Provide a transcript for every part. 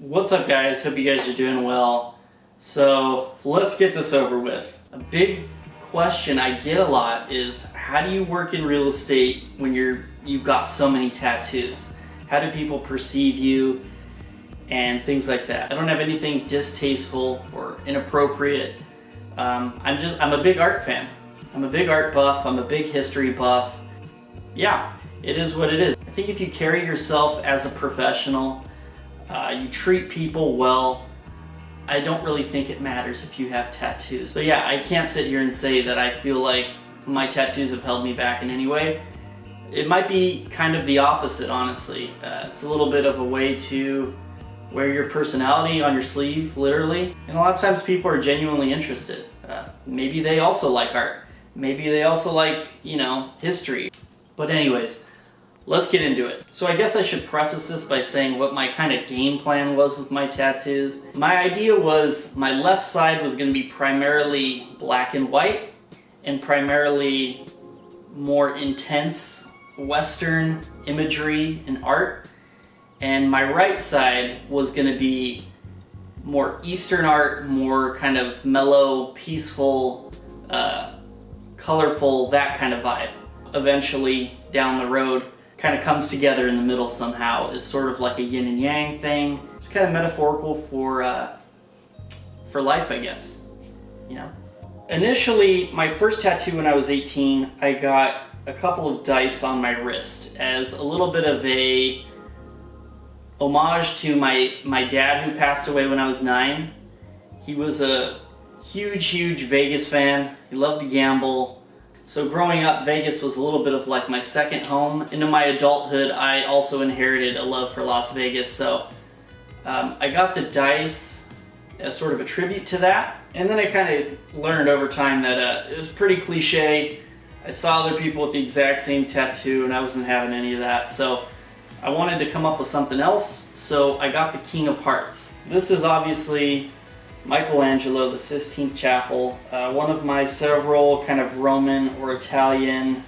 What's up, guys? Hope you guys are doing well. So let's get this over with. A big question I get a lot is, how do you work in real estate when you've got so many tattoos? How do people perceive you and things like that? I don't have anything distasteful or inappropriate. I'm a big art fan. I'm a big art buff. I'm a big history buff. Yeah, it is what it is. I think if you carry yourself as a professional, you treat people well, I don't really think it matters if you have tattoos. So yeah, I can't sit here and say that I feel like my tattoos have held me back in any way. It might be kind of the opposite, honestly. It's a little bit of a way to wear your personality on your sleeve, literally. And a lot of times people are genuinely interested. Maybe they also like art. Maybe they also like, history. But anyways, let's get into it. So I guess I should preface this by saying what my kind of game plan was with my tattoos. My idea was my left side was going to be primarily black and white and primarily more intense Western imagery and art. And my right side was going to be more Eastern art, more kind of mellow, peaceful, colorful, that kind of vibe. Eventually, down the road, kind of comes together in the middle somehow. Is sort of like a yin and yang thing. It's kind of metaphorical for life, I guess. Initially, my first tattoo when I was 18, I got a couple of dice on my wrist as a little bit of a homage to my dad, who passed away when I was 9. He was a huge Vegas fan. He loved to gamble. So growing up, Vegas was a little bit of like my second home. Into my adulthood, I also inherited a love for Las Vegas. So I got the dice as sort of a tribute to that. And then I kind of learned over time that it was pretty cliche. I saw other people with the exact same tattoo and I wasn't having any of that. So I wanted to come up with something else. So I got the King of Hearts. This is obviously Michelangelo, the Sistine Chapel, one of my several kind of Roman or Italian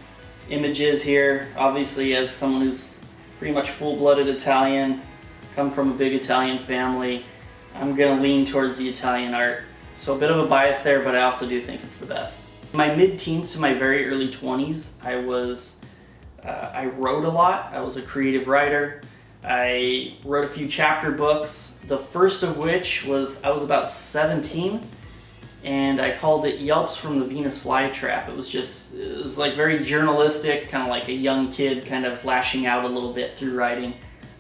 images here. Obviously, as someone who's pretty much full-blooded Italian, come from a big Italian family, I'm gonna lean towards the Italian art. So a bit of a bias there, but I also do think it's the best. In my mid-teens to my very early 20s, I wrote a lot. I was a creative writer. I wrote a few chapter books, the first of which was, I was about 17, and I called it Yelps from the Venus Flytrap. It was like very journalistic, kind of like a young kid kind of lashing out a little bit through writing.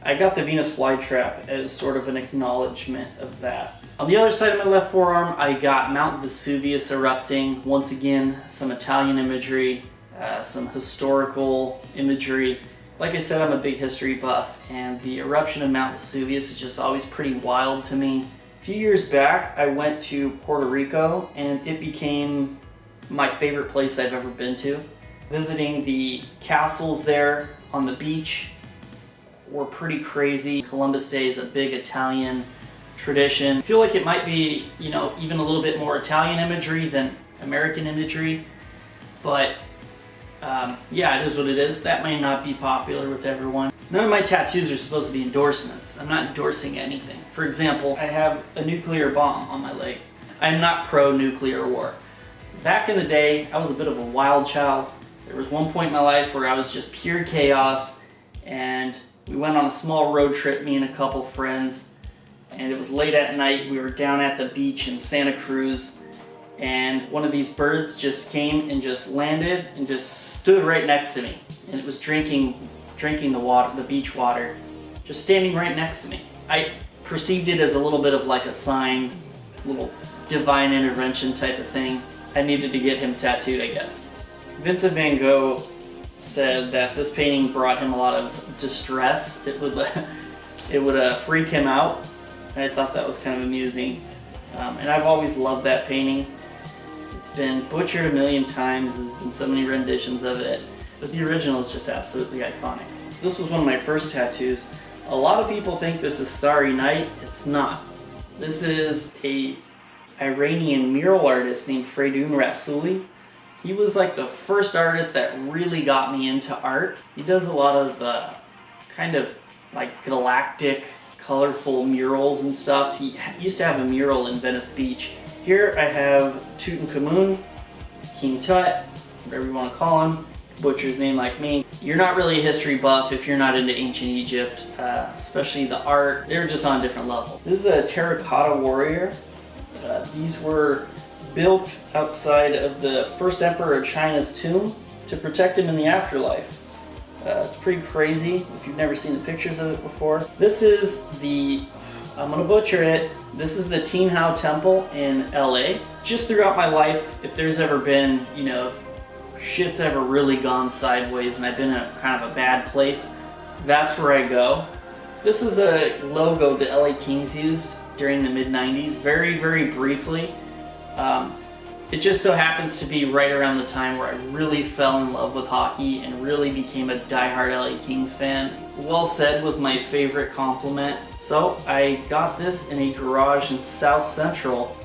I got the Venus Flytrap as sort of an acknowledgement of that. On the other side of my left forearm, I got Mount Vesuvius erupting. Once again, some Italian imagery, some historical imagery. Like I said, I'm a big history buff, and the eruption of Mount Vesuvius is just always pretty wild to me. A few years back, I went to Puerto Rico, and it became my favorite place I've ever been to. Visiting the castles there on the beach were pretty crazy. Columbus Day is a big Italian tradition. I feel like it might be, even a little bit more Italian imagery than American imagery, but yeah, it is what it is. That may not be popular with everyone. None of my tattoos are supposed to be endorsements. I'm not endorsing anything. For example, I have a nuclear bomb on my leg. I'm not pro-nuclear war. Back in the day, I was a bit of a wild child. There was one point in my life where I was just pure chaos, and we went on a small road trip, me and a couple friends, and it was late at night. We were down at the beach in Santa Cruz, and one of these birds just came and just landed and just stood right next to me, and it was drinking the water, the beach water, just standing right next to me. I perceived it as a little bit of like a sign, little divine intervention type of thing. I needed to get him tattooed, I guess. Vincent van Gogh said that this painting brought him a lot of distress. It would freak him out. And I thought that was kind of amusing. And I've always loved that painting. It's been butchered a million times. There's been so many renditions of it. But the original is just absolutely iconic. This was one of my first tattoos. A lot of people think this is Starry Night. It's not. This is a Iranian mural artist named Freydun Rassouli. He was like the first artist that really got me into art. He does a lot of kind of like galactic colorful murals and stuff. He used to have a mural in Venice Beach. Here I have Tutankhamun, King Tut, whatever you want to call him, butcher's name like me. You're not really a history buff if you're not into ancient Egypt, especially the art. They were just on a different level. This is a terracotta warrior. These were built outside of the first emperor of China's tomb to protect him in the afterlife. It's pretty crazy if you've never seen the pictures of it before. This is the, I'm gonna butcher it, this is the Tin Hau Temple in LA. Just throughout my life, if there's ever been, you know, if shit's ever really gone sideways and I've been in a kind of a bad place, that's where I go. This is a logo the LA Kings used during the mid-90s, very, very briefly. It just so happens to be right around the time where I really fell in love with hockey and really became a diehard LA Kings fan. Well said was my favorite compliment. So I got this in a garage in South Central,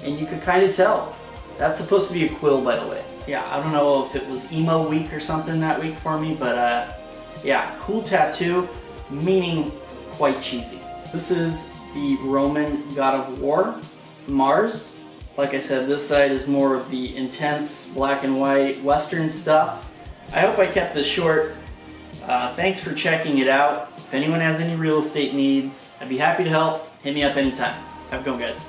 and you could kind of tell. That's supposed to be a quill, by the way. Yeah, I don't know if it was emo week or something that week for me, but yeah, cool tattoo, meaning quite cheesy. This is the Roman god of war, Mars. Like I said, this side is more of the intense black and white Western stuff. I hope I kept this short. Thanks for checking it out. If anyone has any real estate needs, I'd be happy to help. Hit me up anytime. Have a good one, guys.